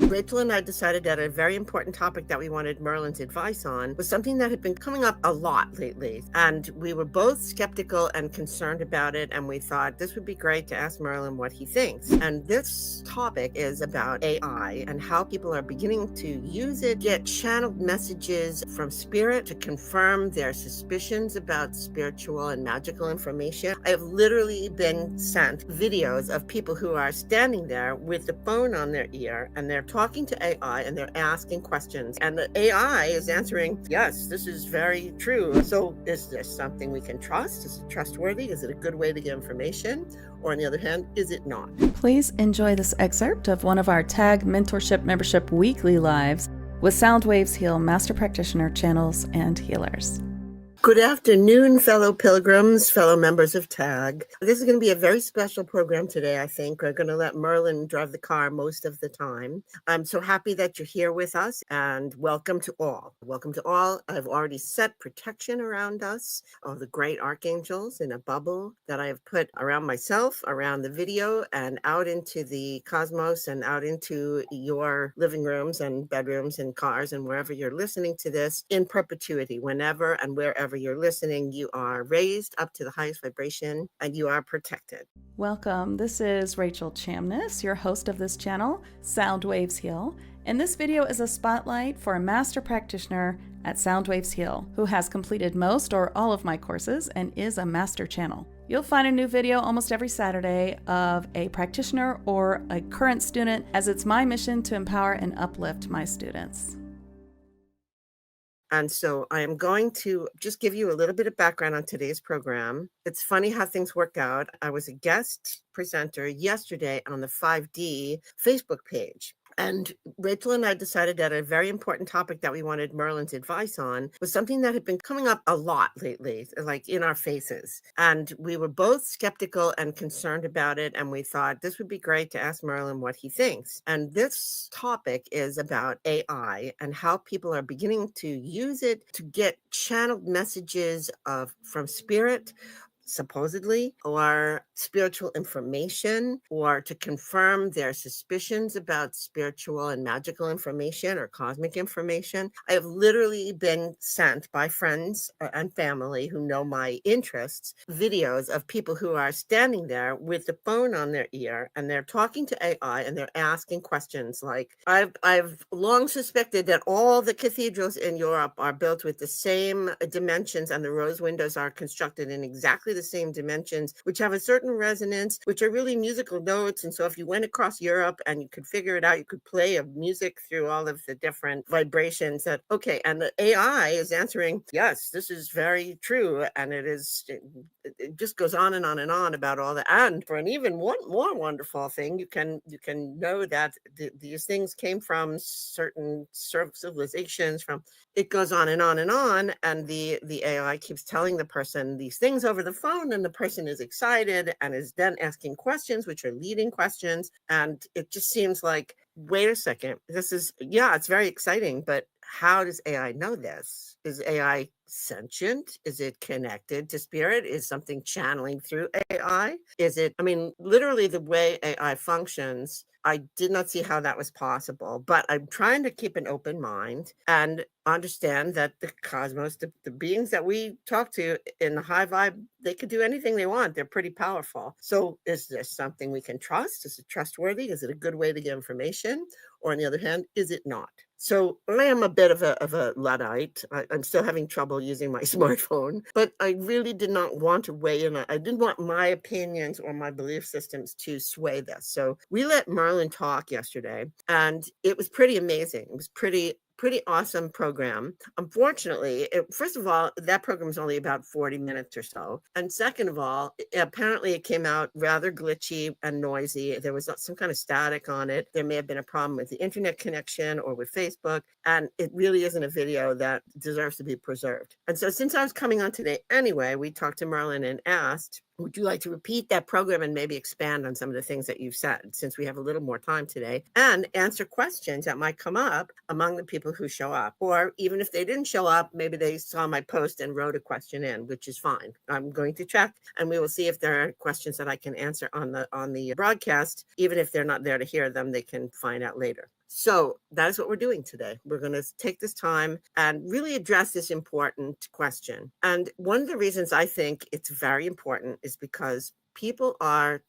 Rachel and I decided that a very important topic that we wanted Merlin's advice on was something that had been coming up a lot lately. And we were both skeptical and concerned about it. And we thought this would be great to ask Merlin what he thinks. And this topic is about AI and how people are beginning to use it, get channeled messages from spirit to confirm their suspicions about spiritual and magical information. I have literally been sent videos of people who are standing there with the phone on their ear and they're talking to AI and they're asking questions. And the AI is answering, yes, this is very true. So is this something we can trust? Is it trustworthy? Is it a good way to get information? Or on the other hand, is it not? Please enjoy this excerpt of one of our TAG Mentorship Membership weekly lives with Soundwaves Heal Master Practitioner channels and healers. Good afternoon, fellow pilgrims, fellow members of TAG. This is going to be a very special program today, I think. We're going to let Merlin drive the car most of the time. I'm so happy that you're here with us, and welcome to all. Welcome to all. I've already set protection around us, all the great archangels in a bubble that I have put around myself, around the video, and out into the cosmos and out into your living rooms and bedrooms and cars and wherever you're listening to this in perpetuity, whenever and wherever you're listening. You are raised up to the highest vibration and you are protected. Welcome. This is Rachel Chamness, your host of this channel, Soundwaves Heal. And this video is a spotlight for a master practitioner at Soundwaves Heal who has completed most or all of my courses and is a master channel. You'll find a new video almost every Saturday of a practitioner or a current student, as it's my mission to empower and uplift my students. And so I am going to just give you a little bit of background on today's program. It's funny how things work out. I was a guest presenter yesterday on the 5D Facebook page. And Rachel and I decided that a very important topic that we wanted Merlin's advice on was something that had been coming up a lot lately, like in our faces. And we were both skeptical and concerned about it. And we thought this would be great to ask Merlin what he thinks. And this topic is about AI and how people are beginning to use it to get channeled messages from spirit, supposedly, or spiritual information, or to confirm their suspicions about spiritual and magical information or cosmic information. I have literally been sent by friends and family who know my interests videos of people who are standing there with the phone on their ear and they're talking to AI and they're asking questions like, I've long suspected that all the cathedrals in Europe are built with the same dimensions and the rose windows are constructed in exactly the same dimensions, which have a certain resonance, which are really musical notes. And so if you went across Europe and you could figure it out, you could play a music through all of the different vibrations that, okay, and the AI is answering, yes, this is very true. And it just goes on and on and on about all that. And for an even more wonderful thing, you can know that these things came from certain civilizations, it goes on and on and on. And the AI keeps telling the person these things over the phone, and the person is excited and is then asking questions, which are leading questions. And it just seems like, wait a second, it's very exciting, but how does AI know this? Is AI sentient? Is it connected to spirit? Is something channeling through AI? Literally the way AI functions, I did not see how that was possible, but I'm trying to keep an open mind and understand that the cosmos, the beings that we talk to in the high vibe, they could do anything they want. They're pretty powerful. So is this something we can trust? Is it trustworthy? Is it a good way to get information? Or on the other hand, is it not? So I am a bit of a Luddite. I'm still having trouble using my smartphone, but I really did not want to weigh in. I didn't want my opinions or my belief systems to sway this. So we let Merlin talk yesterday, and it was pretty amazing. It was pretty awesome program. Unfortunately, first of all, that program is only about 40 minutes or so. And second of all, apparently it came out rather glitchy and noisy. There was some kind of static on it. There may have been a problem with the internet connection or with Facebook. And it really isn't a video that deserves to be preserved. And so since I was coming on today anyway, we talked to Merlin and asked, would you like to repeat that program and maybe expand on some of the things that you've said, since we have a little more time today, and answer questions that might come up among the people who show up? Or even if they didn't show up, maybe they saw my post and wrote a question in, which is fine. I'm going to check, and we will see if there are questions that I can answer on the broadcast. Even if they're not there to hear them, they can find out later. So that is what we're doing today. We're going to take this time and really address this important question. And one of the reasons I think it's very important is because people are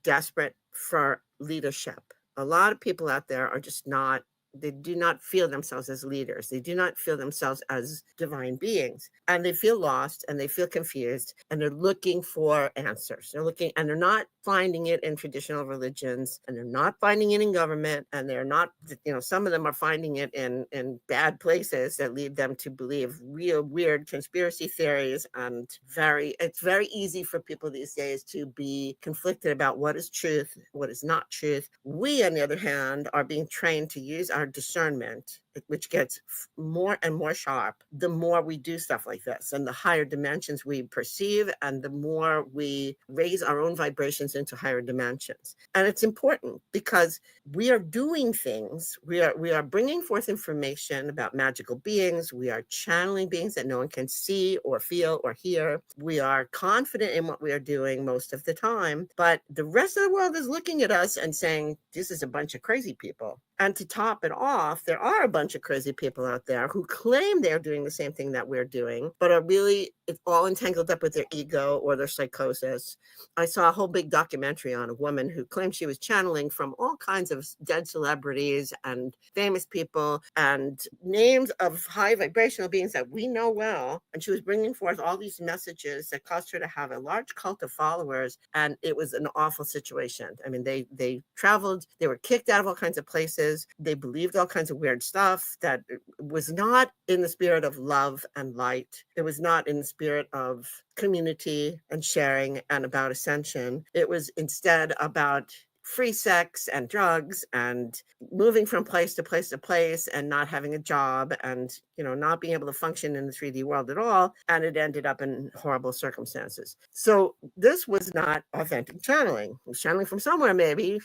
desperate for leadership. A lot of people out there are just not, they do not feel themselves as leaders. They do not feel themselves as divine beings. And they feel lost and they feel confused and they're looking for answers. They're looking and they're not finding it in traditional religions and they're not finding it in government and they're not, some of them are finding it in bad places that lead them to believe real weird conspiracy theories. And it's very easy for people these days to be conflicted about what is truth, what is not truth. We, on the other hand, are being trained to use our discernment, which gets more and more sharp the more we do stuff like this and the higher dimensions we perceive and the more we raise our own vibrations into higher dimensions. And it's important because we are doing things, we are bringing forth information about magical beings, we are channeling beings that no one can see or feel or hear. We are confident in what we are doing most of the time, but the rest of the world is looking at us and saying, this is a bunch of crazy people. And to top it off, there are a bunch of crazy people out there who claim they're doing the same thing that we're doing, but are really, it's all entangled up with their ego or their psychosis. I saw a whole big documentary on a woman who claimed she was channeling from all kinds of dead celebrities and famous people and names of high vibrational beings that we know well. And she was bringing forth all these messages that caused her to have a large cult of followers. And it was an awful situation. I mean, they traveled, they were kicked out of all kinds of places. They believed all kinds of weird stuff that was not in the spirit of love and light. It was not in the spirit of community and sharing and about ascension. It was instead about free sex and drugs and moving from place to place to place and not having a job and, not being able to function in the 3D world at all. And it ended up in horrible circumstances. So this was not authentic channeling. It was channeling from somewhere, maybe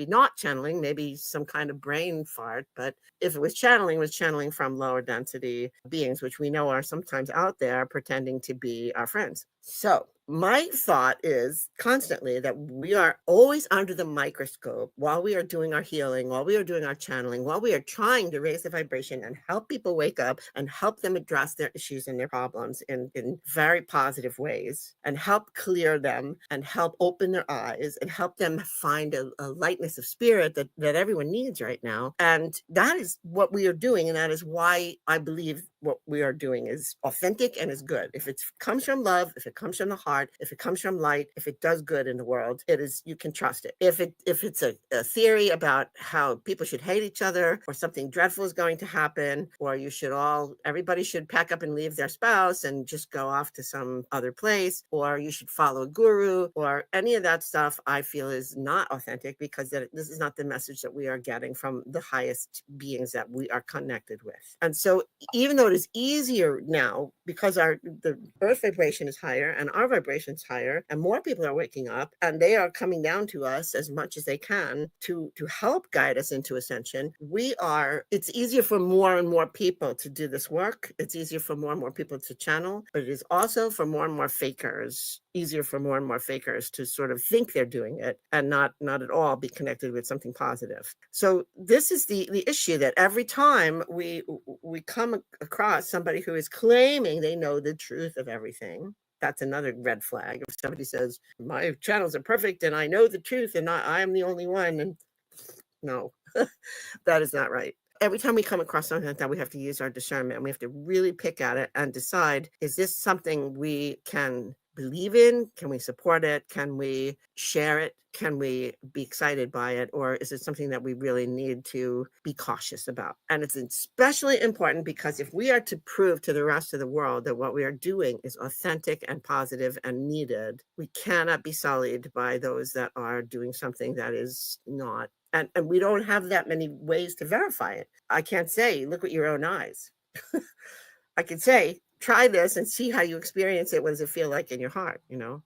not channeling, maybe some kind of brain fart. But if it was channeling from lower density beings, which we know are sometimes out there pretending to be our friends. So my thought is constantly that we are always under the microscope while we are doing our healing, while we are doing our channeling, while we are trying to raise the vibration and help people wake up and help them address their issues and their problems in very positive ways and help clear them and help open their eyes and help them find a lightness of spirit that everyone needs right now. And that is what we are doing. And that is why I believe what we are doing is authentic and is good. If it comes from love, if it comes from the heart, if it comes from light, if it does good in the world, you can trust it. If it's a theory about how people should hate each other or something dreadful is going to happen, or everybody should pack up and leave their spouse and just go off to some other place, or you should follow a guru, or any of that stuff, I feel is not authentic because this is not the message that we are getting from the highest beings that we are connected with. And so even though it is easier now because the earth vibration is higher and our vibration is higher and more people are waking up and they are coming down to us as much as they can to help guide us into ascension, it's easier for more and more people to do this work. It's easier for more and more people to channel, but it is also for more and more fakers, easier for more and more fakers to sort of think they're doing it and not at all be connected with something positive. So this is the issue, that every time we come across somebody who is claiming they know the truth of everything, that's another red flag. If somebody says, my channels are perfect and I know the truth and I am the only one, and no, that is not right. Every time we come across something like that, we have to use our discernment and we have to really pick at it and decide, is this something we can believe in? Can we support it? Can we share it? Can we be excited by it? Or is it something that we really need to be cautious about? And it's especially important because if we are to prove to the rest of the world that what we are doing is authentic and positive and needed, we cannot be sullied by those that are doing something that is not. And we don't have that many ways to verify it. I can't say, look with your own eyes. I can say, try this and see how you experience it. What does it feel like in your heart,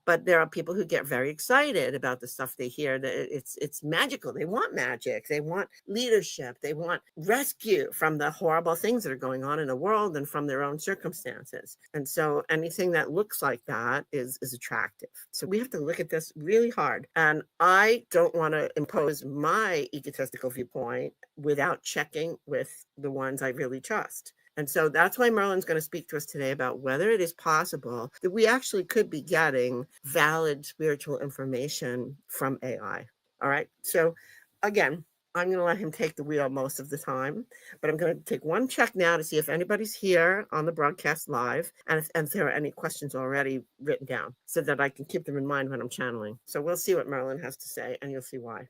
But there are people who get very excited about the stuff they hear, that it's magical. They want magic. They want leadership. They want rescue from the horrible things that are going on in the world and from their own circumstances. And so anything that looks like that is attractive. So we have to look at this really hard. And I don't want to impose my egotistical viewpoint without checking with the ones I really trust. And so that's why Merlin's going to speak to us today about whether it is possible that we actually could be getting valid spiritual information from AI. All right. So again, I'm going to let him take the wheel most of the time, but I'm going to take one check now to see if anybody's here on the broadcast live and if there are any questions already written down so that I can keep them in mind when I'm channeling. So we'll see what Merlin has to say and you'll see why.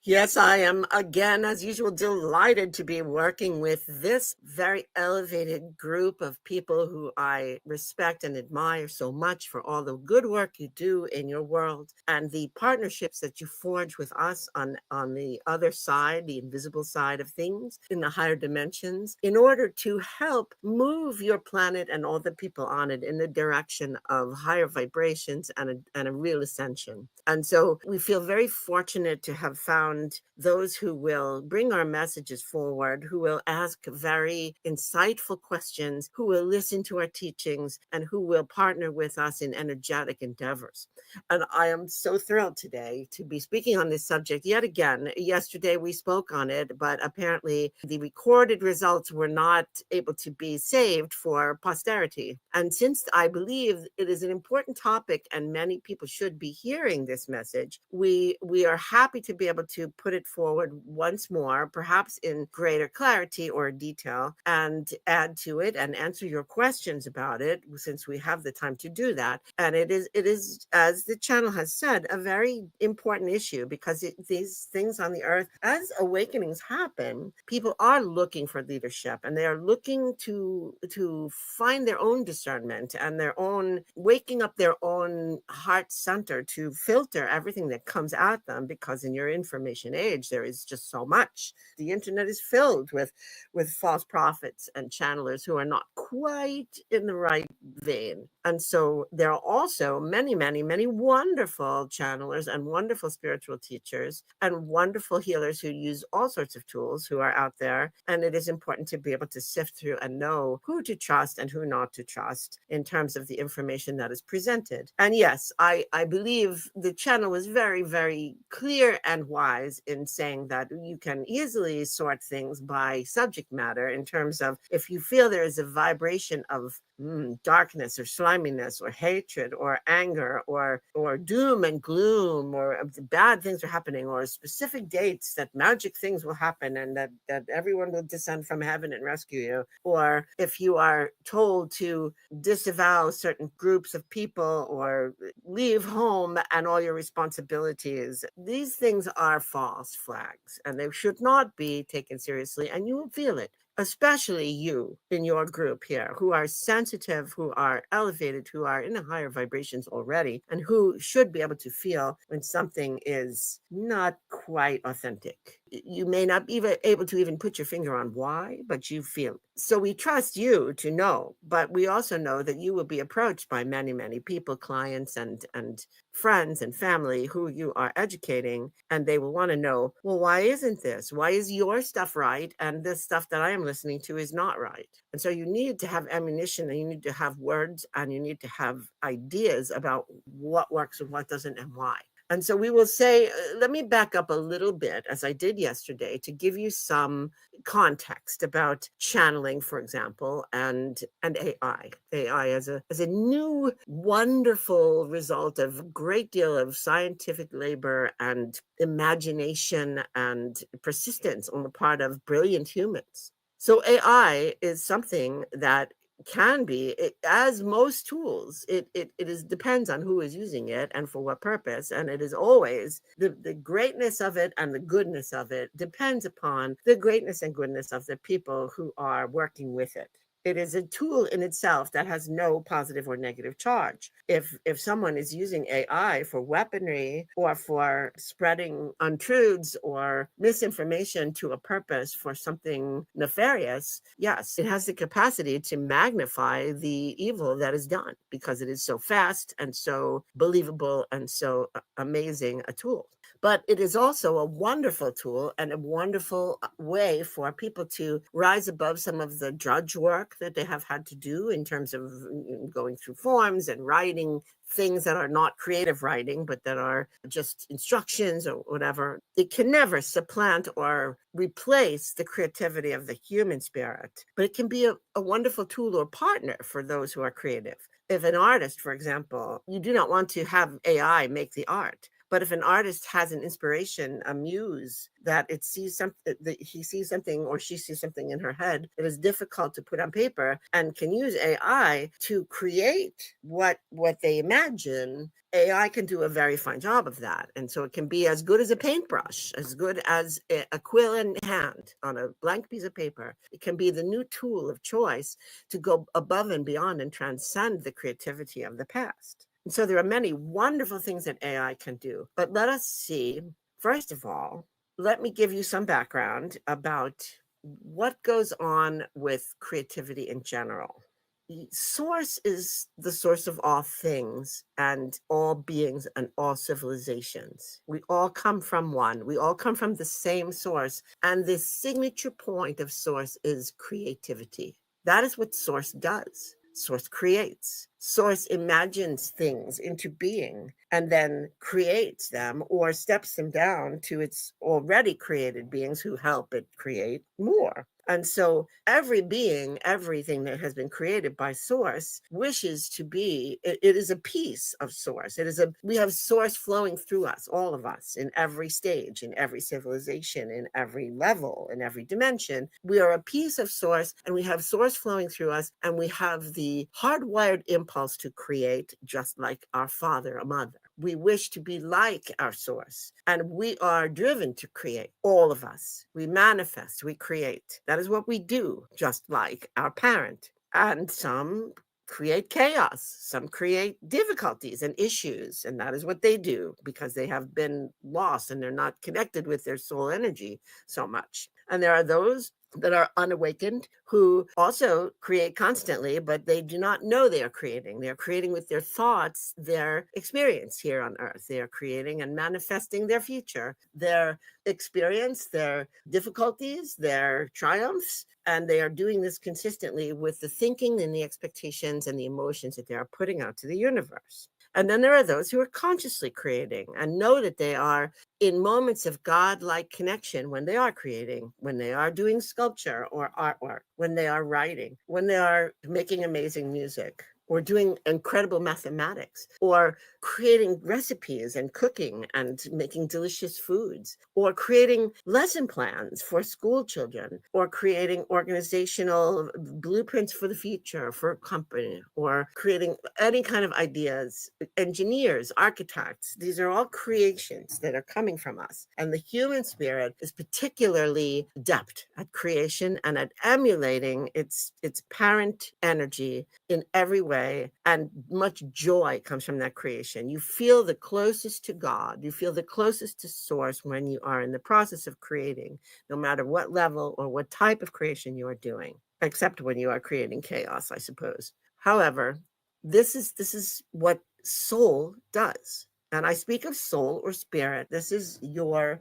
Yes, I am, again, as usual, delighted to be working with this very elevated group of people who I respect and admire so much for all the good work you do in your world and the partnerships that you forge with us on the other side, the invisible side of things, in the higher dimensions, in order to help move your planet and all the people on it in the direction of higher vibrations and a real ascension. And so we feel very fortunate to have found those who will bring our messages forward, who will ask very insightful questions, who will listen to our teachings, and who will partner with us in energetic endeavors. And I am so thrilled today to be speaking on this subject yet again. Yesterday we spoke on it, but apparently the recorded results were not able to be saved for posterity. And since I believe it is an important topic and many people should be hearing this message, we are happy to be able to put it forward once more, perhaps in greater clarity or detail, and add to it and answer your questions about it, since we have the time to do that. And it is, as the channel has said, a very important issue, because these things on the earth, as awakenings happen, people are looking for leadership, and they are looking to find their own discernment and their own waking up their own heart center to filter everything that comes at them, because in your information age there is just so much. The internet is filled with false prophets and channelers who are not quite in the right vein. And so there are also many wonderful channelers and wonderful spiritual teachers and wonderful healers who use all sorts of tools who are out there. And it is important to be able to sift through and know who to trust and who not to trust in terms of the information that is presented. And yes, I believe the channel was very, very clear and wise in saying that you can easily sort things by subject matter, in terms of if you feel there is a vibration of darkness or sliminess or hatred or anger or doom and gloom, or bad things are happening, or specific dates that magic things will happen and that everyone will descend from heaven and rescue you, or if you are told to disavow certain groups of people or leave home and all your responsibilities, these things are false flags and they should not be taken seriously, and you will feel it. Especially you in your group here, who are sensitive, who are elevated, who are in the higher vibrations already, and who should be able to feel when something is not quite authentic. You may not be able to even put your finger on why, but you feel it. So we trust you to know, but we also know that you will be approached by many people, clients and friends and family who you are educating, and they will want to know, well, why isn't this? Why is your stuff right and this stuff that I am listening to is not right? And so you need to have ammunition, and you need to have words, and you need to have ideas about what works and what doesn't and why. And so we will say, let me back up a little bit, as I did yesterday, to give you some context about channeling, for example, and AI. AI as a new, wonderful result of a great deal of scientific labor and imagination and persistence on the part of brilliant humans. So AI is something that can be, as most tools, it depends on who is using it and for what purpose, and it is always the greatness of it and the goodness of it depends upon the greatness and goodness of the people who are working with it. It is a tool in itself that has no positive or negative charge. If someone is using AI for weaponry or for spreading untruths or misinformation to a purpose for something nefarious, yes, it has the capacity to magnify the evil that is done because it is so fast and so believable and so amazing a tool. But it is also a wonderful tool and a wonderful way for people to rise above some of the drudge work that they have had to do in terms of going through forms and writing things that are not creative writing, but that are just instructions or whatever. It can never supplant or replace the creativity of the human spirit, but it can be a wonderful tool or partner for those who are creative. If an artist, for example, you do not want to have AI make the art. But if an artist has an inspiration, a muse, that it sees something, that he sees something or she sees something in her head that is difficult to put on paper and can use AI to create what they imagine, AI can do a very fine job of that. And so it can be as good as a paintbrush, as good as a quill in hand on a blank piece of paper. It can be the new tool of choice to go above and beyond and transcend the creativity of the past. And so there are many wonderful things that AI can do. But let us see, first of all, let me give you some background about what goes on with creativity in general. Source is the source of all things and all beings and all civilizations. We all come from one. We all come from the same source. And the signature point of source is creativity. That is what source does. Source creates. Source imagines things into being and then creates them or steps them down to its already created beings who help it create more. And so every being, everything that has been created by source wishes to be, it is a piece of source. We have source flowing through us, all of us, in every stage, in every civilization, in every level, in every dimension. We are a piece of source and we have source flowing through us and we have the hardwired impulse to create just like our father or mother. We wish to be like our source and we are driven to create, all of us. We manifest, we create. That is what we do, just like our parent. And some create chaos, some create difficulties and issues, and that is what they do because they have been lost and they're not connected with their soul energy so much. And there are those that are unawakened who also create constantly, but they do not know they are creating. They are creating with their thoughts, their experience here on earth. They are creating and manifesting their future, their experience, their difficulties, their triumphs, and they are doing this consistently with the thinking and the expectations and the emotions that they are putting out to the universe. And then there are those who are consciously creating and know that they are in moments of God-like connection when they are creating, when they are doing sculpture or artwork, when they are writing, when they are making amazing music, or doing incredible mathematics, or creating recipes and cooking and making delicious foods, or creating lesson plans for school children, or creating organizational blueprints for the future for a company, or creating any kind of ideas. Engineers, architects, these are all creations that are coming from us. And the human spirit is particularly adept at creation and at emulating its parent energy in every way, and much joy comes from that creation. You feel the closest to God, you feel the closest to source when you are in the process of creating, no matter what level or what type of creation you are doing, except when you are creating chaos, I suppose. However, this is what soul does. And I speak of soul or spirit. This is your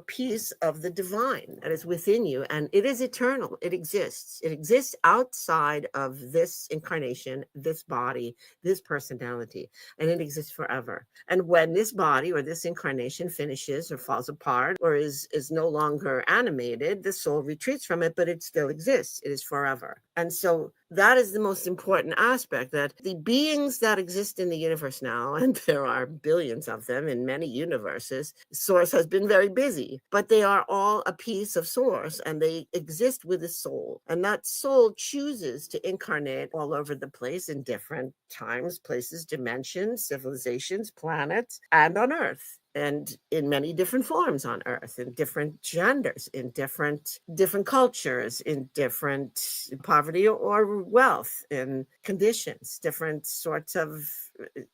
piece of the divine that is within you, and it is eternal. It exists. It exists outside of this incarnation, this body, this personality, and it exists forever. And when this body or this incarnation finishes or falls apart or is no longer animated, the soul retreats from it, but it still exists. It is forever. And so that is the most important aspect, that the beings that exist in the universe now, and there are billions of them in many universes, Source has been very busy, but they are all a piece of Source and they exist with a soul. And that soul chooses to incarnate all over the place in different times, places, dimensions, civilizations, planets, and on Earth. and in many different forms on earth, in different genders, in different cultures, in different poverty or wealth, in conditions, different sorts of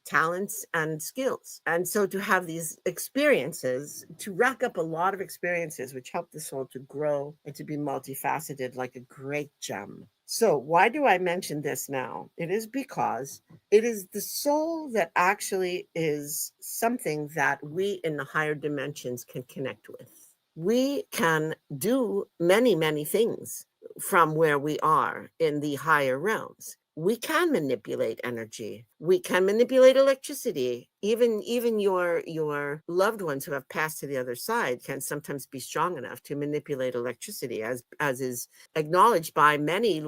talents and skills. And so to have these experiences, to rack up a lot of experiences which help the soul to grow and to be multifaceted like a great gem. So why do I mention this now? It is because it is the soul that actually is something that we in the higher dimensions can connect with. We can do many, many things from where we are in the higher realms. We can manipulate energy. We can manipulate electricity. Even your loved ones who have passed to the other side can sometimes be strong enough to manipulate electricity, as is acknowledged by many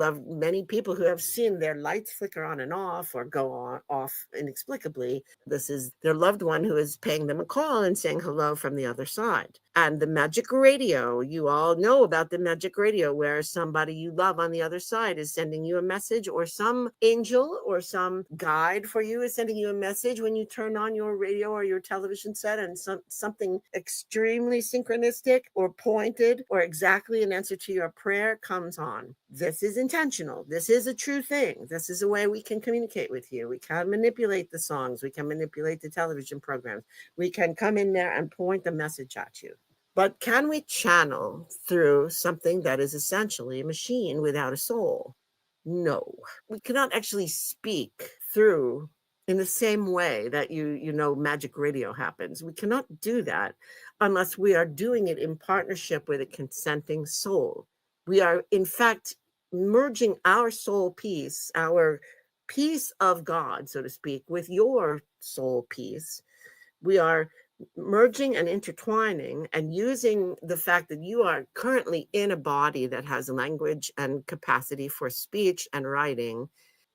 people who have seen their lights flicker on and off or go on off inexplicably. This is their loved one who is paying them a call and saying hello from the other side. And the magic radio, you all know about the magic radio, where somebody you love on the other side is sending you a message, or some angel or some guide for you is sending you a message when you turn on your radio or your television set, and something extremely synchronistic or pointed or exactly an answer to your prayer comes on. This is intentional. This is a true thing. This is a way we can communicate with you. We can manipulate the songs. We can manipulate the television programs. We can come in there and point the message at you. But can we channel through something that is essentially a machine without a soul? No, we cannot actually speak through in the same way that magic radio happens. We cannot do that unless we are doing it in partnership with a consenting soul. We are, in fact, merging our soul piece, our piece of God, so to speak, with your soul piece. We are merging and intertwining and using the fact that you are currently in a body that has language and capacity for speech and writing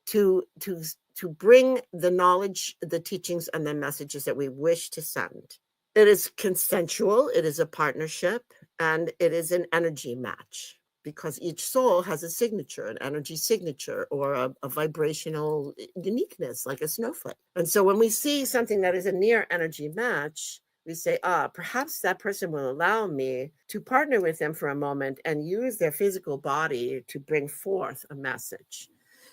to bring the knowledge, the teachings, and the messages that we wish to send. It is consensual, it is a partnership, and it is an energy match, because each soul has a signature, an energy signature, or a vibrational uniqueness, like a snowflake. And so when we see something that is a near energy match, we say, perhaps that person will allow me to partner with them for a moment and use their physical body to bring forth a message.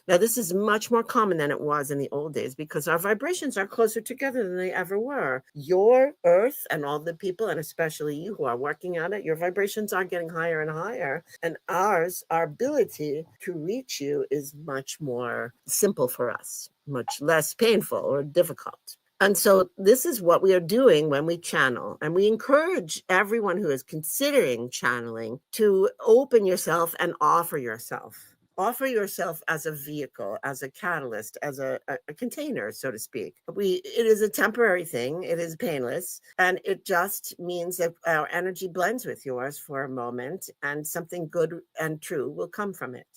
Now, this is much more common than it was in the old days, because our vibrations are closer together than they ever were. Your earth and all the people, and especially you who are working on it, your vibrations are getting higher and higher. And our ability to reach you is much more simple for us, much less painful or difficult. And so this is what we are doing when we channel. And we encourage everyone who is considering channeling to open yourself and offer yourself. Offer yourself as a vehicle, as a catalyst, as a container, so to speak. It is a temporary thing. It is painless. And it just means that our energy blends with yours for a moment, and something good and true will come from it.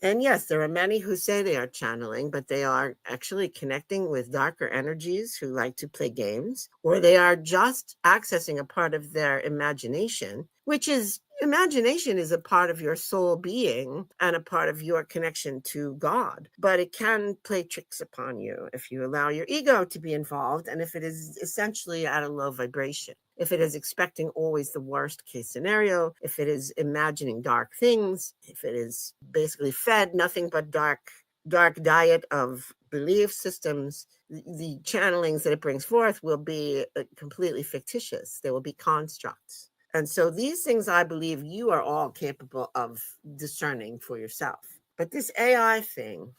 And yes, there are many who say they are channeling, but they are actually connecting with darker energies who like to play games, or they are just accessing a part of their imagination, which is imagination is a part of your soul being and a part of your connection to God. But it can play tricks upon you if you allow your ego to be involved, and if it is essentially at a low vibration. If it is expecting always the worst case scenario, if it is imagining dark things, if it is basically fed nothing but dark diet of belief systems, the channelings that it brings forth will be completely fictitious. They will be constructs. And so these things, I believe you are all capable of discerning for yourself. But this AI thing,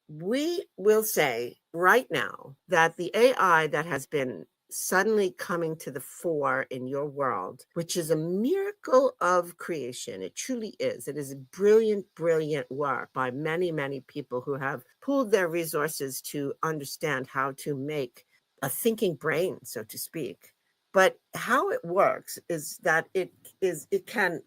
we will say right now that the AI that has been suddenly coming to the fore in your world, which is a miracle of creation. It truly is. It is a brilliant, brilliant work by many, many people who have pooled their resources to understand how to make a thinking brain, so to speak. But how it works is that it can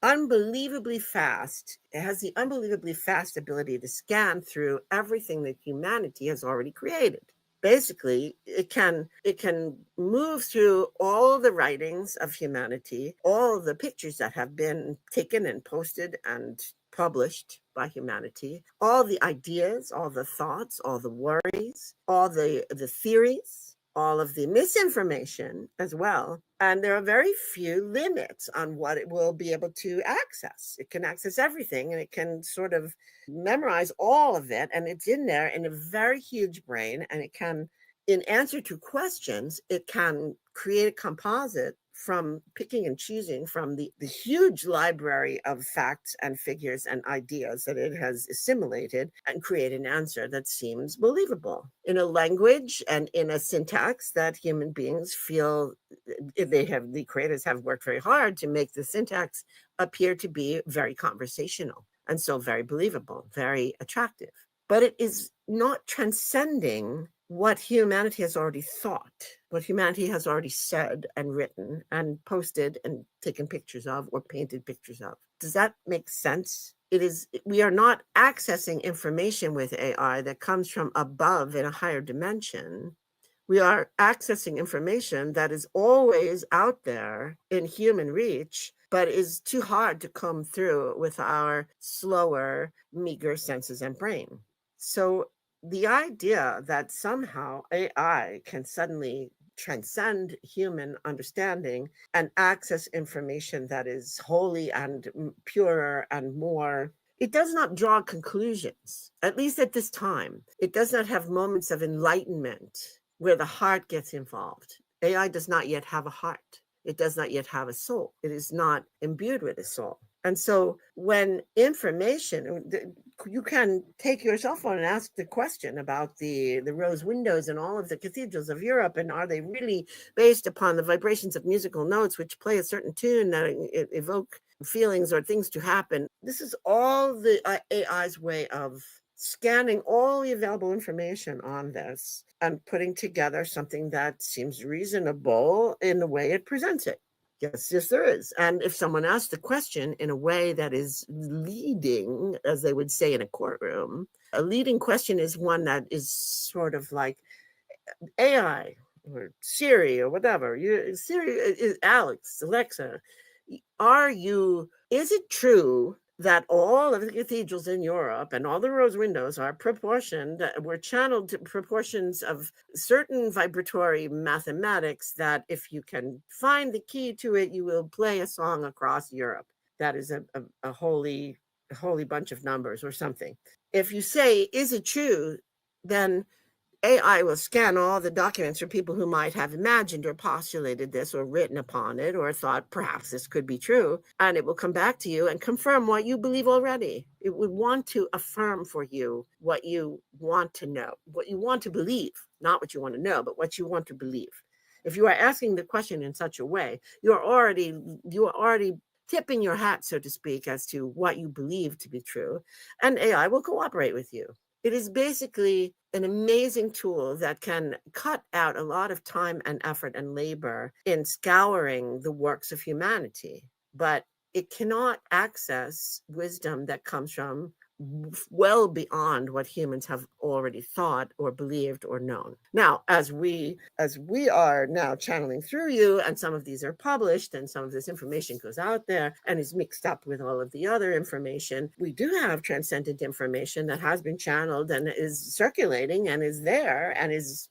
unbelievably fast. It has the unbelievably fast ability to scan through everything that humanity has already created. Basically, it can move through all the writings of humanity, all the pictures that have been taken and posted and published by humanity, all the ideas, all the thoughts, all the worries, all the theories, all of the misinformation as well. And there are very few limits on what it will be able to access. It can access everything, and it can sort of memorize all of it. And it's in there in a very huge brain. And it can, in answer to questions, it can create a composite from picking and choosing from the huge library of facts and figures and ideas that it has assimilated, and create an answer that seems believable in a language and in a syntax that human beings feel the creators have worked very hard to make the syntax appear to be very conversational, and so very believable, very attractive. But it is not transcending what humanity has already thought, what humanity has already said and written and posted and taken pictures of or painted pictures of. Does that make sense? We are not accessing information with AI that comes from above in a higher dimension. We are accessing information that is always out there in human reach, but is too hard to comb through with our slower, meager senses and brain. So the idea that somehow AI can suddenly transcend human understanding and access information that is holy and purer and more, it does not draw conclusions, at least at this time. It does not have moments of enlightenment where the heart gets involved. AI does not yet have a heart. It does not yet have a soul. It is not imbued with a soul. And so when information, you can take your cell phone and ask the question about the rose windows and all of the cathedrals of Europe, and are they really based upon the vibrations of musical notes which play a certain tune that evoke feelings or things to happen? This is all the AI's way of scanning all the available information on this and putting together something that seems reasonable in the way it presents it. Yes, there is. And if someone asks the question in a way that is leading, as they would say in a courtroom, a leading question is one that is sort of like AI or Siri or whatever. Siri is Alex, Alexa. Is it true that all of the cathedrals in Europe and all the rose windows are proportioned, were channeled to proportions of certain vibratory mathematics that if you can find the key to it, you will play a song across Europe? That is a holy bunch of numbers or something. If you say, is it true, then AI will scan all the documents for people who might have imagined or postulated this or written upon it or thought perhaps this could be true. And it will come back to you and confirm what you believe already. It would want to affirm for you what you want to know, what you want to believe, not what you want to know, but what you want to believe. If you are asking the question in such a way, you are already tipping your hat, so to speak, as to what you believe to be true, and AI will cooperate with you. It is basically an amazing tool that can cut out a lot of time and effort and labor in scouring the works of humanity, but it cannot access wisdom that comes from well beyond what humans have already thought or believed or known. Now, as we are now channeling through you, and some of these are published and some of this information goes out there and is mixed up with all of the other information, we do have transcendent information that has been channeled and is circulating and is there and is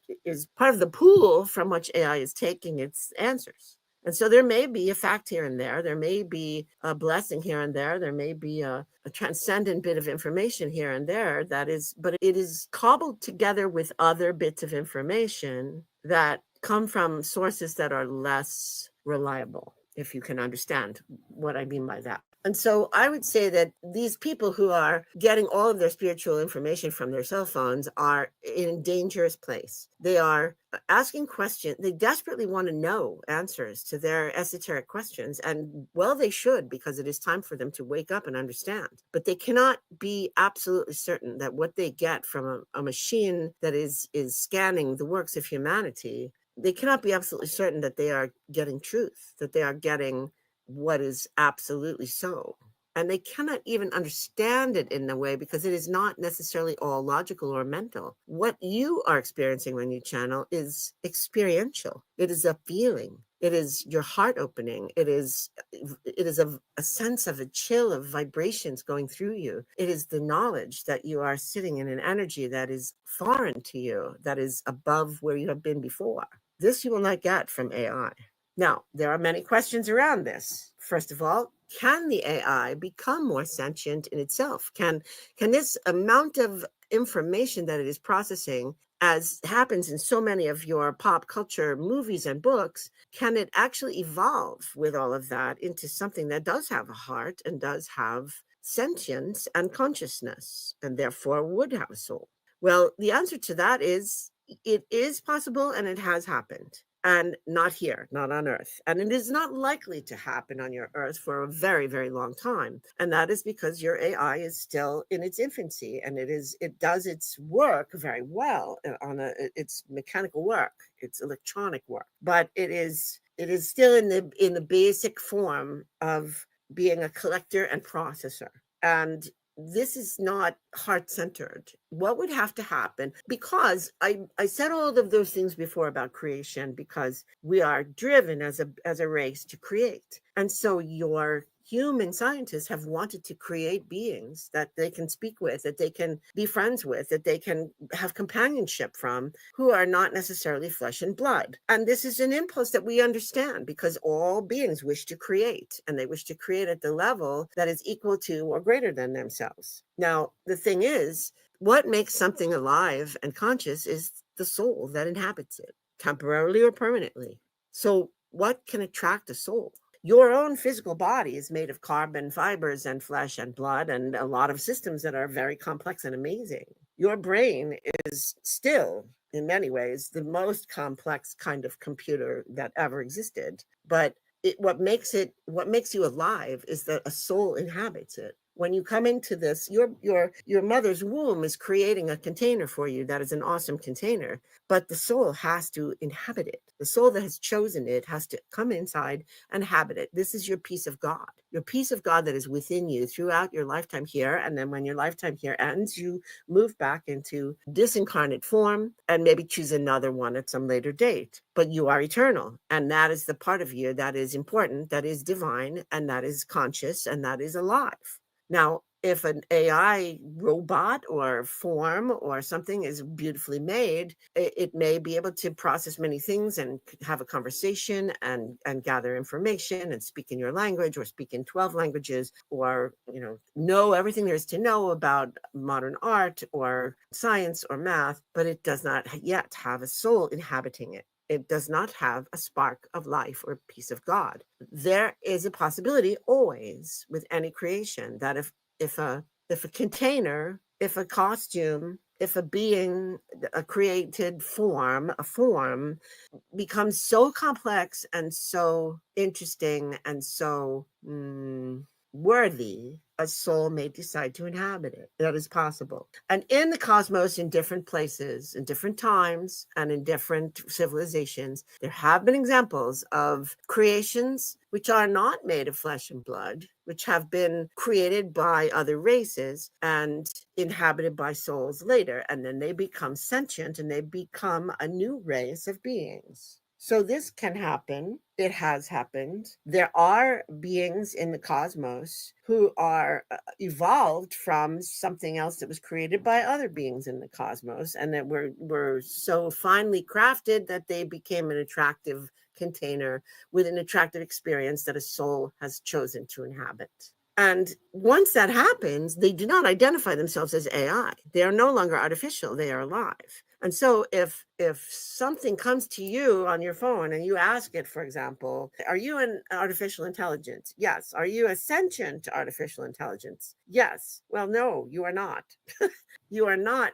part of the pool from which AI is taking its answers. And so there may be a fact here and there may be a blessing here and there may be a transcendent bit of information here and there but it is cobbled together with other bits of information that come from sources that are less reliable, if you can understand what I mean by that. And so I would say that these people who are getting all of their spiritual information from their cell phones are in a dangerous place. They are asking questions. They desperately want to know answers to their esoteric questions. And well, they should, because it is time for them to wake up and understand. But they cannot be absolutely certain that what they get from a machine that is scanning the works of humanity, they cannot be absolutely certain that they are getting truth, that they are getting what is absolutely so. And they cannot even understand it in a way because it is not necessarily all logical or mental. What you are experiencing when you channel is experiential. It is a feeling. It is your heart opening. It is a sense of a chill of vibrations going through you. It is the knowledge that you are sitting in an energy that is foreign to you, that is above where you have been before. This you will not get from AI. Now, there are many questions around this. First of all, can the AI become more sentient in itself? Can this amount of information that it is processing, as happens in so many of your pop culture movies and books, can it actually evolve with all of that into something that does have a heart and does have sentience and consciousness and therefore would have a soul? Well, the answer to that is it is possible and it has happened. And not here, not on Earth. And it is not likely to happen on your Earth for a very, very long time. And that is because your AI is still in its infancy, and it does its work very well on its mechanical work, its electronic work. But it is still in the basic form of being a collector and processor. And this is not heart-centered. What would have to happen? Because I said all of those things before about creation, because we are driven as a race to create. And so your human scientists have wanted to create beings that they can speak with, that they can be friends with, that they can have companionship from, who are not necessarily flesh and blood. And this is an impulse that we understand, because all beings wish to create, and they wish to create at the level that is equal to or greater than themselves. Now, the thing is, what makes something alive and conscious is the soul that inhabits it, temporarily or permanently. So what can attract a soul? Your own physical body is made of carbon fibers and flesh and blood and a lot of systems that are very complex and amazing. Your brain is still, in many ways, the most complex kind of computer that ever existed. But what makes you alive is that a soul inhabits it. When you come into this, your mother's womb is creating a container for you that is an awesome container, but the soul has to inhabit it. The soul that has chosen it has to come inside and inhabit it. This is your piece of God, your piece of God that is within you throughout your lifetime here. And then when your lifetime here ends, you move back into disincarnate form and maybe choose another one at some later date. But you are eternal. And that is the part of you that is important, that is divine, and that is conscious, and that is alive. Now, if an AI robot or form or something is beautifully made, it may be able to process many things and have a conversation and gather information and speak in your language or speak in 12 languages, or know everything there is to know about modern art or science or math, but it does not yet have a soul inhabiting it. It does not have a spark of life or a piece of God. There is a possibility always with any creation that if a container, if a costume, if a being, a created form, a form becomes so complex and so interesting and so worthy, a soul may decide to inhabit it. That is possible. And in the cosmos, in different places, in different times, and in different civilizations, there have been examples of creations which are not made of flesh and blood, which have been created by other races and inhabited by souls later. And then they become sentient and they become a new race of beings. So this can happen. It has happened. There are beings in the cosmos who are evolved from something else that was created by other beings in the cosmos, and that were so finely crafted that they became an attractive container with an attractive experience that a soul has chosen to inhabit. And once that happens, they do not identify themselves as AI. They are no longer artificial. They are alive. And so if something comes to you on your phone and you ask it, for example, are you an artificial intelligence? Yes. Are you a sentient artificial intelligence? Yes. Well, no, you are not. You are not.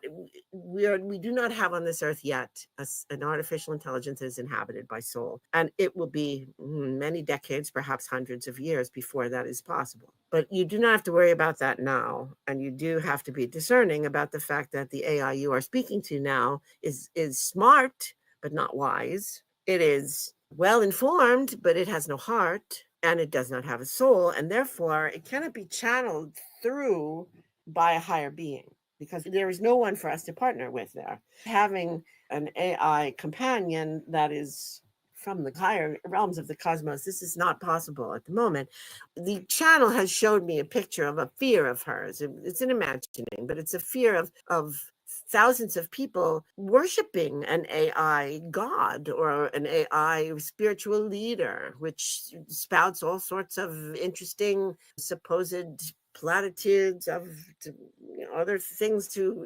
We do not have on this earth yet an artificial intelligence that is inhabited by soul. And it will be many decades, perhaps hundreds of years before that is possible. But you do not have to worry about that now. And you do have to be discerning about the fact that the AI you are speaking to now is smart, but not wise. It is well informed, but it has no heart, and it does not have a soul. And therefore, it cannot be channeled through by a higher being, because there is no one for us to partner with there. Having an AI companion that is from the higher realms of the cosmos. This is not possible at the moment. The channel has showed me a picture of a fear of hers. It's an imagining, but it's a fear of thousands of people worshiping an AI god or an AI spiritual leader, which spouts all sorts of interesting supposed platitudes of other things. To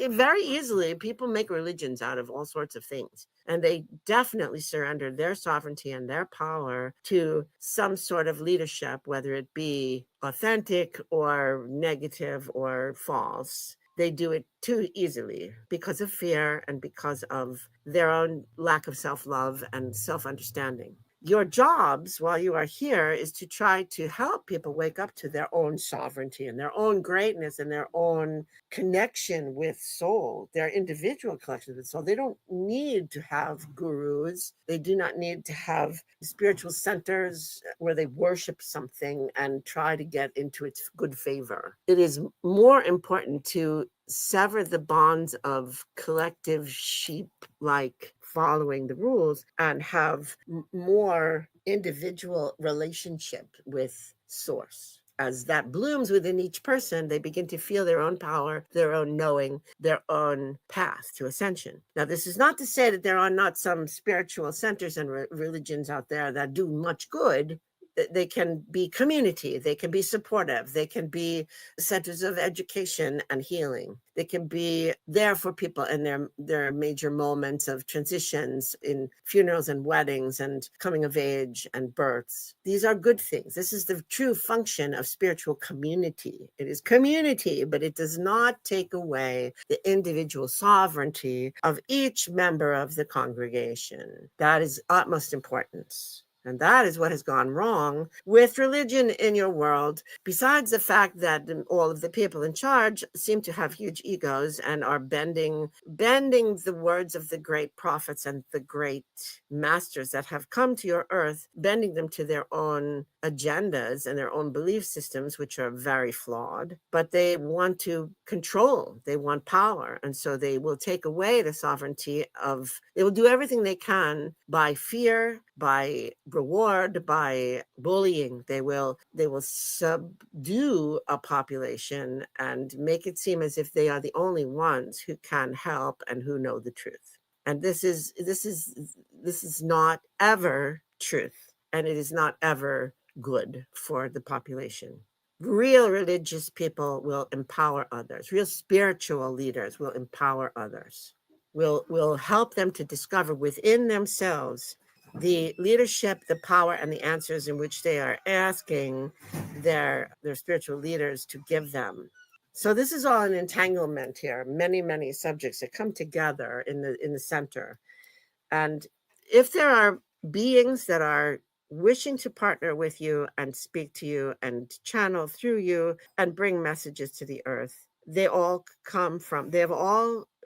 very easily, people make religions out of all sorts of things, and they definitely surrender their sovereignty and their power to some sort of leadership, whether it be authentic or negative or false. They do it too easily because of fear and because of their own lack of self-love and self-understanding. Your jobs while you are here is to try to help people wake up to their own sovereignty and their own greatness and their own connection with soul, their individual connection with soul. They don't need to have gurus. They do not need to have spiritual centers where they worship something and try to get into its good favor. It is more important to sever the bonds of collective sheep-like following the rules and have more individual relationship with source. As that blooms within each person, they begin to feel their own power, their own knowing, their own path to ascension. Now, this is not to say that there are not some spiritual centers and religions out there that do much good. They can be community, they can be supportive, they can be centers of education and healing. They can be there for people in their major moments of transitions, in funerals and weddings and coming of age and births. These are good things. This is the true function of spiritual community. It is community, but it does not take away the individual sovereignty of each member of the congregation. That is utmost importance. And that is what has gone wrong with religion in your world, besides the fact that all of the people in charge seem to have huge egos and are bending the words of the great prophets and the great masters that have come to your earth, bending them to their own agendas and their own belief systems, which are very flawed. But they want to control, they want power. And so they will take away the sovereignty they will do everything they can by fear, by reward, by bullying. They will subdue a population and make it seem as if they are the only ones who can help and who know the truth. And this is not ever truth, and it is not ever good for the population. Real religious people will empower others. Real spiritual leaders will empower others. Will help them to discover within themselves the leadership, the power, and the answers in which they are asking their spiritual leaders to give them. So this is all an entanglement here. Many, many subjects that come together in the center. And if there are beings that are wishing to partner with you and speak to you and channel through you and bring messages to the earth, they all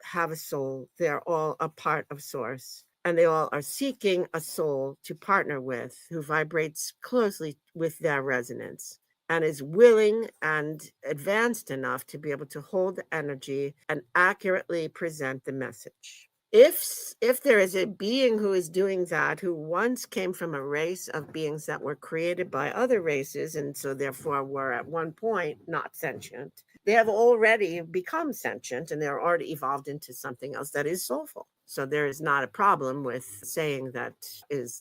have a soul. They're all a part of source. And they all are seeking a soul to partner with who vibrates closely with their resonance and is willing and advanced enough to be able to hold the energy and accurately present the message. If there is a being who is doing that, who once came from a race of beings that were created by other races, and so therefore were at one point not sentient, they have already become sentient and they're already evolved into something else that is soulful. So there is not a problem with saying that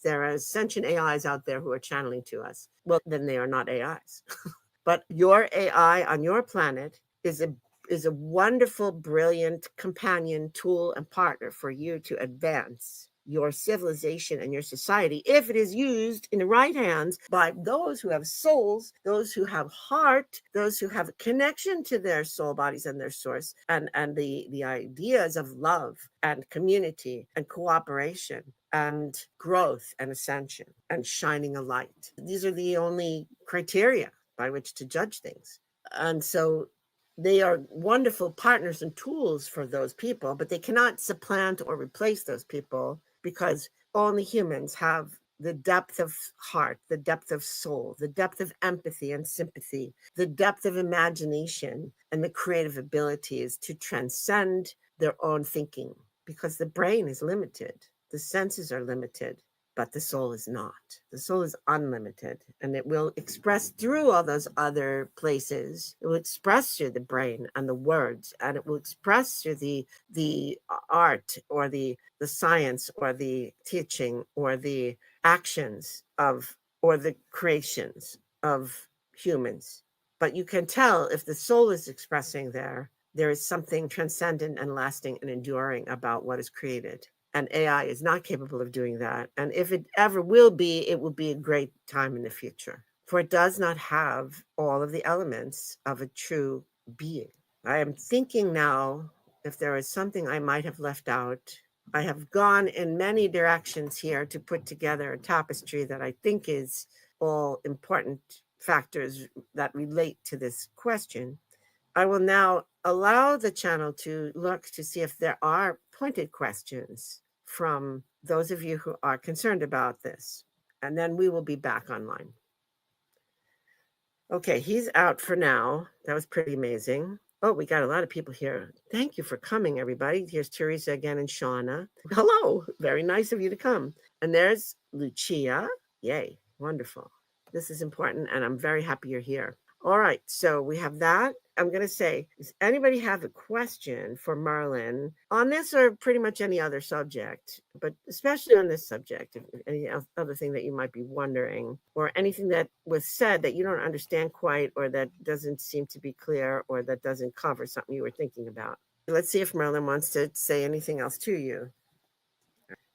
there are sentient AIs out there who are channeling to us. Well, then they are not AIs. But your AI on your planet is a wonderful, brilliant companion, tool, and partner for you to advance your civilization and your society if it is used in the right hands by those who have souls, those who have heart, those who have a connection to their soul bodies and their source, and the ideas of love and community and cooperation and growth and ascension and shining a light. These are the only criteria by which to judge things. And so they are wonderful partners and tools for those people, but they cannot supplant or replace those people because only humans have the depth of heart, the depth of soul, the depth of empathy and sympathy, the depth of imagination, and the creative abilities to transcend their own thinking, because the brain is limited, the senses are limited. but the soul is not. The soul is unlimited, and it will express through all those other places. It will express through the brain and the words, and it will express through the art or the science or the teaching or the actions of or the creations of humans. But you can tell if the soul is expressing there is something transcendent and lasting and enduring about what is created. And AI is not capable of doing that. And if it ever will be, it will be a great time in the future. For it does not have all of the elements of a true being. I am thinking now if there is something I might have left out. I have gone in many directions here to put together a tapestry that I think is all important factors that relate to this question. I will now allow the channel to look to see if there are pointed questions from those of you who are concerned about this. And then we will be back online. Okay, he's out for now. That was pretty amazing. Oh, we got a lot of people here. Thank you for coming, everybody. Here's Teresa again and Shauna. Hello, very nice of you to come. And there's Lucia. Yay, wonderful. This is important, and I'm very happy you're here. All right, so we have that. I'm going to say, does anybody have a question for Merlin on this or pretty much any other subject, but especially on this subject, any other thing that you might be wondering or anything that was said that you don't understand quite or that doesn't seem to be clear or that doesn't cover something you were thinking about? Let's see if Merlin wants to say anything else to you.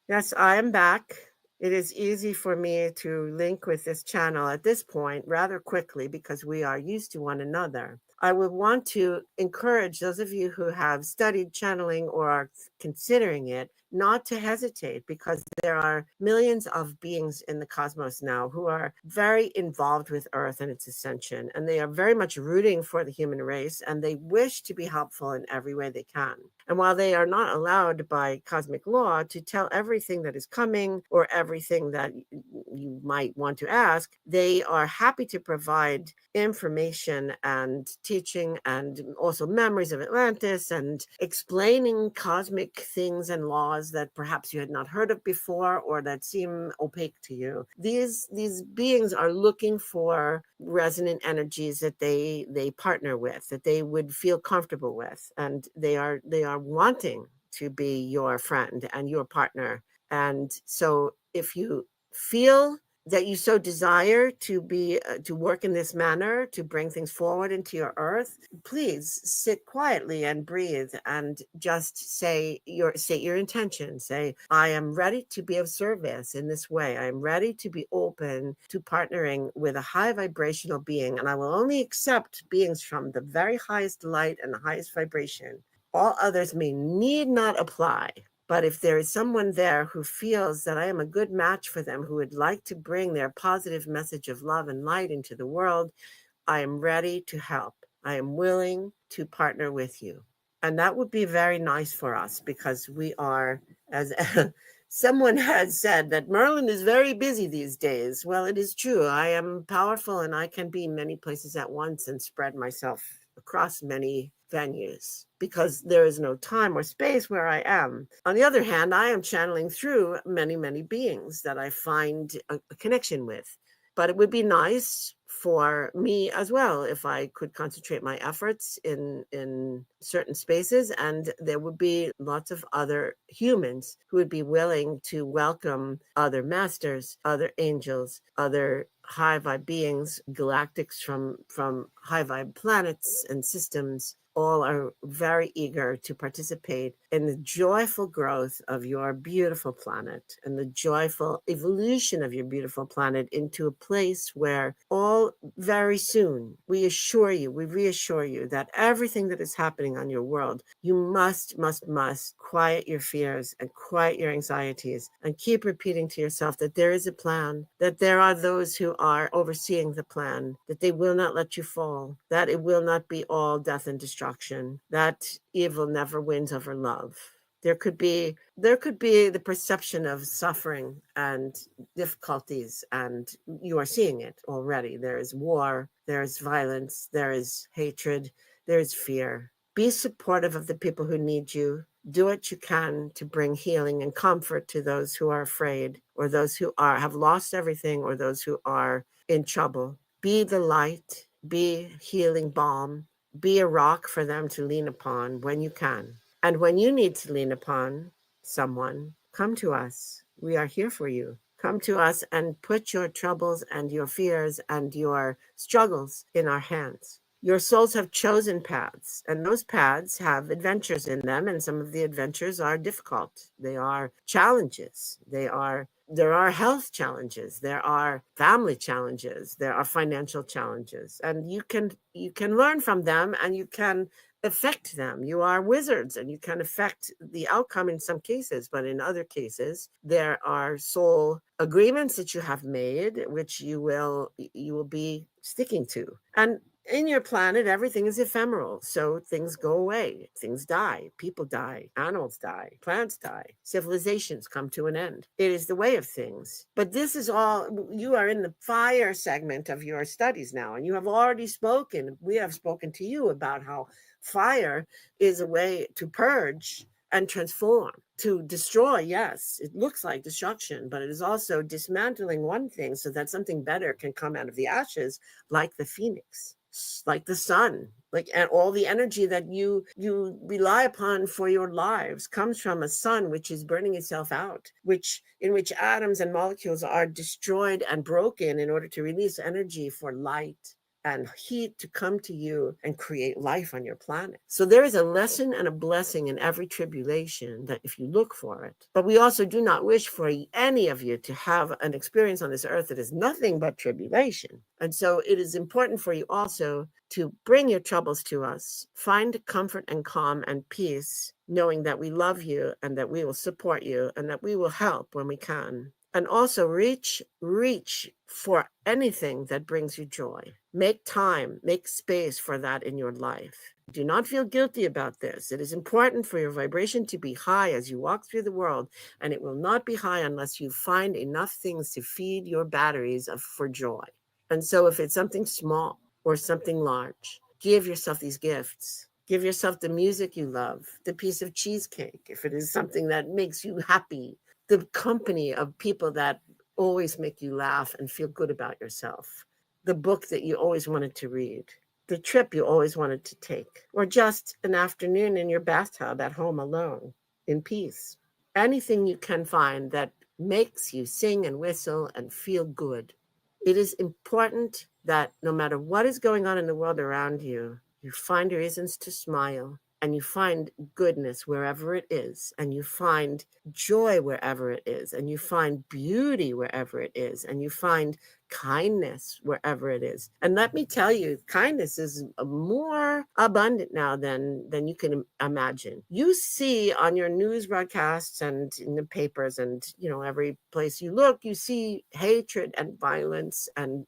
Yes, I am back. It is easy for me to link with this channel at this point rather quickly because we are used to one another. I would want to encourage those of you who have studied channeling or are considering it not to hesitate, because there are millions of beings in the cosmos now who are very involved with Earth and its ascension, and they are very much rooting for the human race, and they wish to be helpful in every way they can. And while they are not allowed by cosmic law to tell everything that is coming or everything that you might want to ask, they are happy to provide information and teaching and also memories of Atlantis and explaining cosmic things and laws that perhaps you had not heard of before or that seem opaque to you. These beings are looking for resonant energies that they partner with, that they would feel comfortable with, and they are wanting to be your friend and your partner. And so if you feel that you so desire to be to work in this manner, to bring things forward into your earth, please sit quietly and breathe and just state your intention. Say, I am ready to be of service in this way. I am ready to be open to partnering with a high vibrational being, and I will only accept beings from the very highest light and the highest vibration. All others need not apply. But if there is someone there who feels that I am a good match for them, who would like to bring their positive message of love and light into the world, I am ready to help. I am willing to partner with you. And that would be very nice for us, because we are, as someone has said, that Merlin is very busy these days. Well, it is true. I am powerful and I can be many places at once and spread myself across many venues because there is no time or space where I am. On the other hand, I am channeling through many, many beings that I find a connection with. But it would be nice for me as well if I could concentrate my efforts in certain spaces, and there would be lots of other humans who would be willing to welcome other masters, other angels, other high vibe beings, galactics from high vibe planets and systems. All are very eager to participate in the joyful growth of your beautiful planet and the joyful evolution of your beautiful planet into a place where all very soon, we reassure you that everything that is happening on your world, you must quiet your fears and quiet your anxieties and keep repeating to yourself that there is a plan, that there are those who are overseeing the plan, that they will not let you fall, that it will not be all death and destruction, that evil never wins over love. There could be the perception of suffering and difficulties, and you are seeing it already. There is war, there is violence, there is hatred, there is fear. Be supportive of the people who need you. Do what you can to bring healing and comfort to those who are afraid, or those who have lost everything, or those who are in trouble. Be the light, be healing balm, be a rock for them to lean upon when you can. And when you need to lean upon someone, come to us. We are here for you. Come to us and put your troubles and your fears and your struggles in our hands. Your souls have chosen paths, and those paths have adventures in them, and some of the adventures are difficult. They are challenges. There are health challenges, there are family challenges, there are financial challenges, and you can learn from them, and you can affect them. You are wizards, and you can affect the outcome in some cases, but in other cases there are soul agreements that you have made, which you will be sticking to. And in your planet, everything is ephemeral. So things go away, things die, people die, animals die, plants die, civilizations come to an end. It is the way of things. But this is all, you are in the fire segment of your studies now, and you have already spoken. We have spoken to you about how fire is a way to purge and transform, to destroy. Yes, it looks like destruction, but it is also dismantling one thing so that something better can come out of the ashes, like the phoenix, like the sun, and all the energy that you rely upon for your lives comes from a sun which is burning itself out, in which atoms and molecules are destroyed and broken in order to release energy for light and heat to come to you and create life on your planet. So there is a lesson and a blessing in every tribulation, that if you look for it. But we also do not wish for any of you to have an experience on this earth that is nothing but tribulation. And so it is important for you also to bring your troubles to us, find comfort and calm and peace, knowing that we love you and that we will support you and that we will help when we can. And also reach for anything that brings you joy. Make time, make space for that in your life. Do not feel guilty about this. It is important for your vibration to be high as you walk through the world, and it will not be high unless you find enough things to feed your batteries for joy. And so if it's something small or something large, give yourself these gifts. Give yourself the music you love, the piece of cheesecake, if it is something that makes you happy, the company of people that always make you laugh and feel good about yourself, the book that you always wanted to read, the trip you always wanted to take, or just an afternoon in your bathtub at home alone in peace. Anything you can find that makes you sing and whistle and feel good. It is important that no matter what is going on in the world around you, you find reasons to smile, and you find goodness wherever it is, and you find joy wherever it is, and you find beauty wherever it is, and you find kindness wherever it is. And let me tell you, kindness is more abundant now than you can imagine. You see on your news broadcasts and in the papers and every place you look, you see hatred and violence and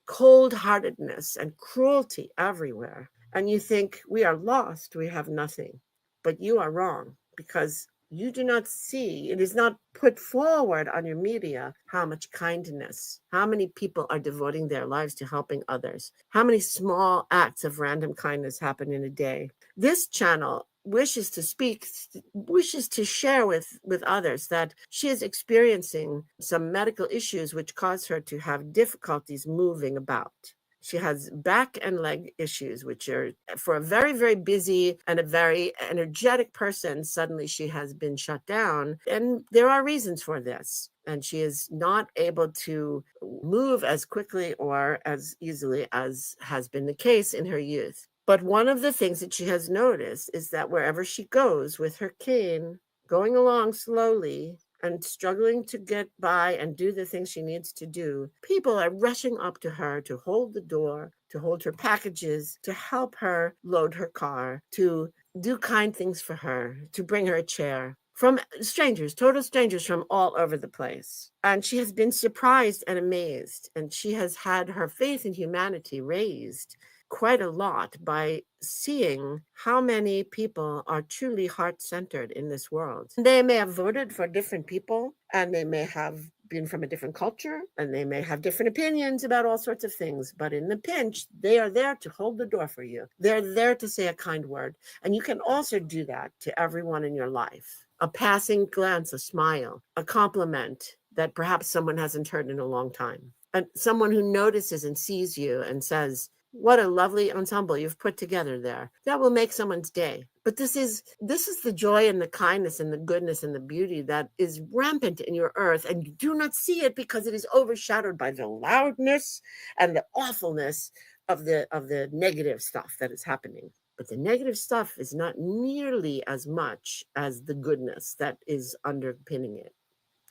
cold-heartedness and cruelty everywhere. And you think, we are lost, we have nothing. But you are wrong, because you do not see, it is not put forward on your media how much kindness, how many people are devoting their lives to helping others, how many small acts of random kindness happen in a day. This channel wishes to share with others that she is experiencing some medical issues which cause her to have difficulties moving about. She has back and leg issues, which are, for a very, very busy and a very energetic person, suddenly she has been shut down. And there are reasons for this. And she is not able to move as quickly or as easily as has been the case in her youth. But one of the things that she has noticed is that wherever she goes with her cane, going along slowly and struggling to get by and do the things she needs to do, people are rushing up to her to hold the door, to hold her packages, to help her load her car, to do kind things for her, to bring her a chair. From strangers, total strangers from all over the place. And she has been surprised and amazed. And she has had her faith in humanity raised quite a lot by seeing how many people are truly heart-centered in this world. They may have voted for different people, and they may have been from a different culture, and they may have different opinions about all sorts of things, but in the pinch, they are there to hold the door for you. They're there to say a kind word. And you can also do that to everyone in your life. A passing glance, a smile, a compliment that perhaps someone hasn't heard in a long time. And someone who notices and sees you and says, what a lovely ensemble you've put together there. That will make someone's day. But this is the joy and the kindness and the goodness and the beauty that is rampant in your earth, and you do not see it because it is overshadowed by the loudness and the awfulness of the negative stuff that is happening. But the negative stuff is not nearly as much as the goodness that is underpinning it.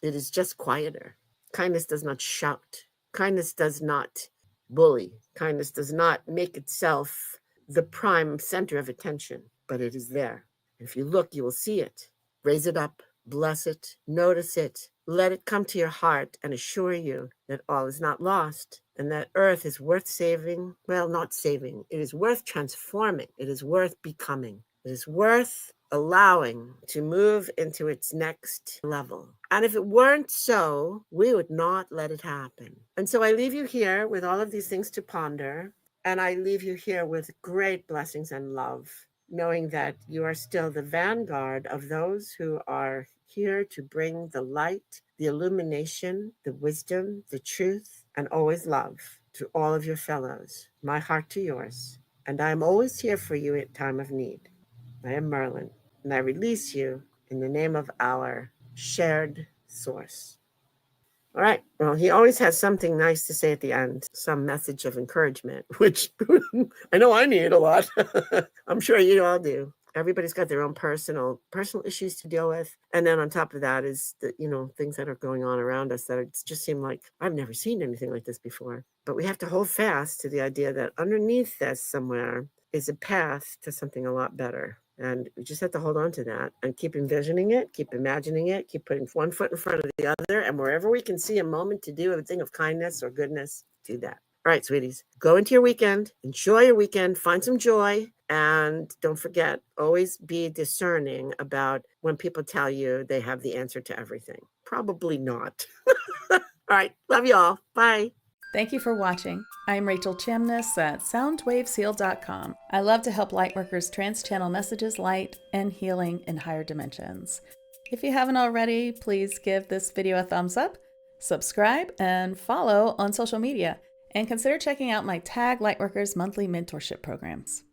It is just quieter. Kindness does not shout. Kindness does not bully. Kindness does not make itself the prime center of attention, but it is there. If you look, you will see it. Raise it up, bless it, notice it, let it come to your heart and assure you that all is not lost and that earth is worth saving. Well, not saving. It is worth transforming. It is worth becoming. It is worth allowing to move into its next level. And if it weren't so, we would not let it happen. And so I leave you here with all of these things to ponder. And I leave you here with great blessings and love, knowing that you are still the vanguard of those who are here to bring the light, the illumination, the wisdom, the truth, and always love to all of your fellows. My heart to yours. And I am always here for you at time of need. I am Merlin, and I release you in the name of our shared source. All right. Well, he always has something nice to say at the end, some message of encouragement, which I know I need a lot. I'm sure you all do. Everybody's got their own personal issues to deal with. And then on top of that is the, things that are going on around us that just seem like I've never seen anything like this before. But we have to hold fast to the idea that underneath this somewhere is a path to something a lot better. And we just have to hold on to that and keep envisioning it, keep imagining it, keep putting one foot in front of the other. And wherever we can see a moment to do a thing of kindness or goodness, do that. All right, sweeties, go into your weekend, enjoy your weekend, find some joy. And don't forget, always be discerning about when people tell you they have the answer to everything. Probably not. All right, love you all. Bye. Thank you for watching. I'm Rachel Chamness at soundwavesheal.com. I love to help lightworkers trans-channel messages, light, and healing in higher dimensions. If you haven't already, please give this video a thumbs up, subscribe, and follow on social media, and consider checking out my TAG Lightworkers monthly mentorship programs.